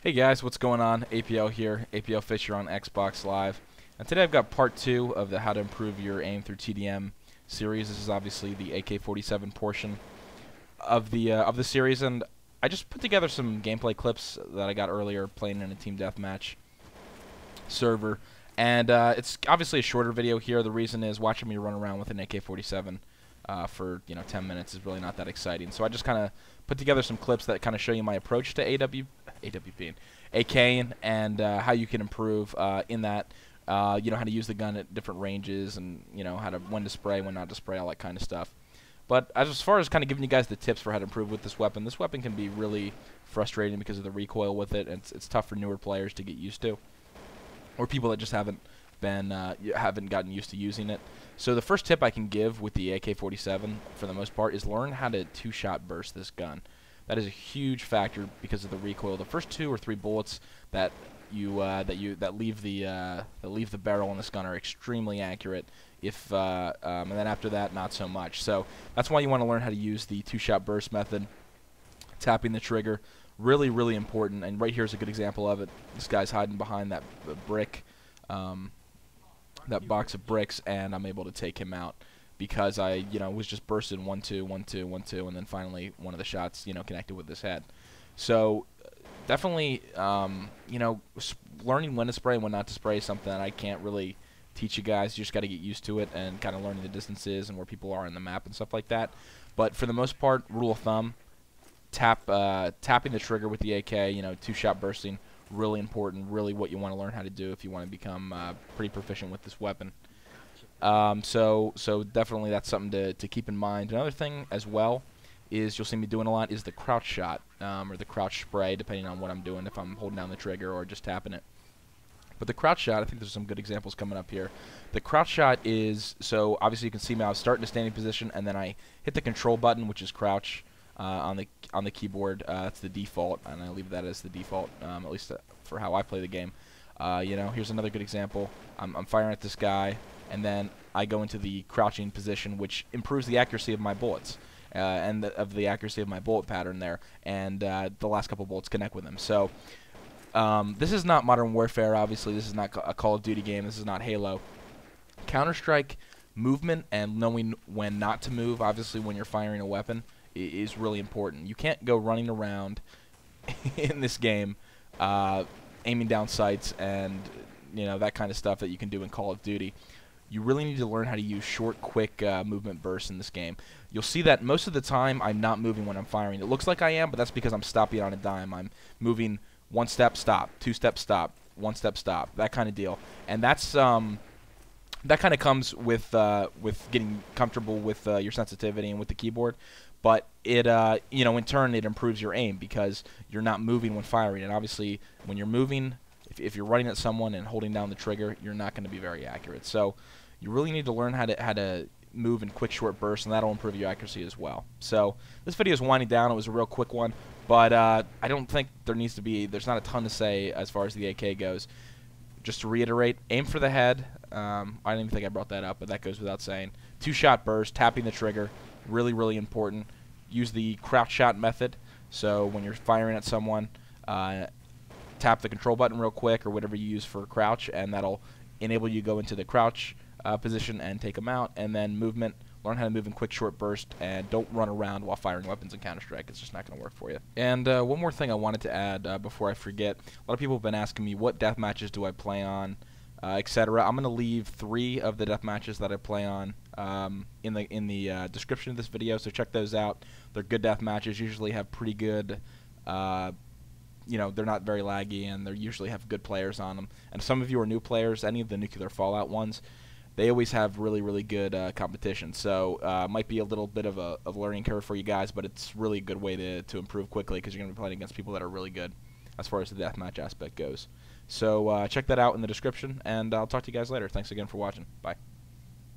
Hey guys, what's going on? APL here, APL Fisher on Xbox Live. And today I've got part 2 of the How to Improve Your Aim Through TDM series. This is obviously the AK-47 portion of the series, and I just put together some gameplay clips that I got earlier playing in a team deathmatch server. And it's obviously a shorter video here. The reason is watching me run around with an AK-47 for 10 minutes is really not that exciting. So I just kind of put together some clips that kind of show you my approach to AWP, AK, and how you can improve in that. How to use the gun at different ranges, and when to spray, when not to spray, all that kind of stuff. But as far as kind of giving you guys the tips for how to improve with this weapon can be really frustrating because of the recoil with it, and it's tough for newer players to get used to, or people that just haven't gotten used to using it. So the first tip I can give with the AK-47, for the most part, is learn how to two-shot burst this gun. That is a huge factor because of the recoil. The first 2 or 3 bullets that leave the barrel on this gun are extremely accurate. And then after that, not so much. So that's why you want to learn how to use the two-shot burst method. Tapping the trigger, really, really important. And right here is a good example of it. This guy's hiding behind that brick. That box of bricks, and I'm able to take him out because I was just bursting 1-2, 1-2, 1-2, and then finally one of the shots connected with his head. So definitely learning when to spray and when not to spray is something that I can't really teach you guys. You just got to get used to it and kind of learning the distances and where people are on the map and stuff like that. But for the most part, rule of thumb, tapping the trigger with the AK, two-shot bursting, really important, really what you want to learn how to do if you want to become pretty proficient with this weapon. So definitely that's something to keep in mind. Another thing as well is you'll see me doing a lot is the crouch shot, or the crouch spray, depending on what I'm doing, if I'm holding down the trigger or just tapping it. But the crouch shot, I think there's some good examples coming up here. The crouch shot is, so obviously you can see me, I was starting a standing position, and then I hit the control button, which is crouch, on the keyboard. That's the default, and I leave that as the default, at least for how I play the game. Here's another good example. I'm firing at this guy, and then I go into the crouching position, which improves the accuracy of my bullets, and of the accuracy of my bullet pattern there, and the last couple bullets connect with them. So this is not Modern Warfare, obviously. This is not a Call of Duty game. This is not Halo. Counter-Strike movement and knowing when not to move, obviously, when you're firing a weapon, is really important. You can't go running around in this game aiming down sights and that kind of stuff that you can do in Call of Duty. You really need to learn how to use short, quick movement bursts in this game. You'll see that most of the time I'm not moving when I'm firing. It looks like I am, but that's because I'm stopping on a dime. I'm moving 1 step, stop, 2 step, stop, 1 step, stop, that kind of deal. And that's that kind of comes with getting comfortable with your sensitivity and with the keyboard. But it, in turn, it improves your aim because you're not moving when firing. And obviously, when you're moving, if you're running at someone and holding down the trigger, you're not going to be very accurate. So you really need to learn how to move in quick, short bursts, and that'll improve your accuracy as well. So this video is winding down. It was a real quick one, but I don't think there's not a ton to say as far as the AK goes. Just to reiterate, aim for the head. I didn't even think I brought that up, but that goes without saying. Two-shot burst, tapping the trigger. Really, really important. Use the crouch shot method. So when you're firing at someone, tap the control button real quick or whatever you use for crouch, and that'll enable you to go into the crouch position and take them out. And then movement, learn how to move in quick, short burst, and don't run around while firing weapons in Counter-Strike. It's just not going to work for you. And one more thing I wanted to add before I forget. A lot of people have been asking me, what death matches do I play on, etc. I'm going to leave 3 of the death matches that I play on in the description of this video, so check those out. They're good death matches. Usually have pretty good, they're not very laggy, and they usually have good players on them. And some of you are new players. Any of the Nuclear Fallout ones, they always have really, really good competition. So it might be a little bit of a learning curve for you guys, but it's really a good way to improve quickly because you're going to be playing against people that are really good as far as the deathmatch aspect goes. So check that out in the description, and I'll talk to you guys later. Thanks again for watching. Bye.